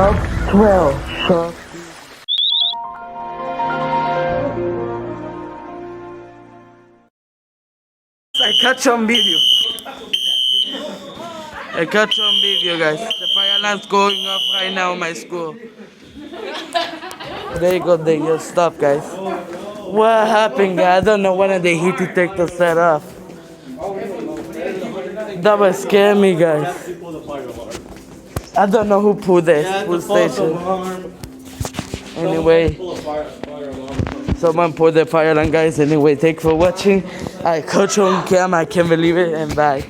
Chubb 12. Chubb. I catch on video. I catch on video, guys. The fire alarm's going off right now in my school. There you go, they just stop, guys. What happened, guys? I don't know when the heat detector set off. That was scare me, guys. I don't know who pulled this, who station. Anyway, someone pulled the fire alarm, guys. Anyway, thanks for watching. I catch on camera, I can't believe it, and bye.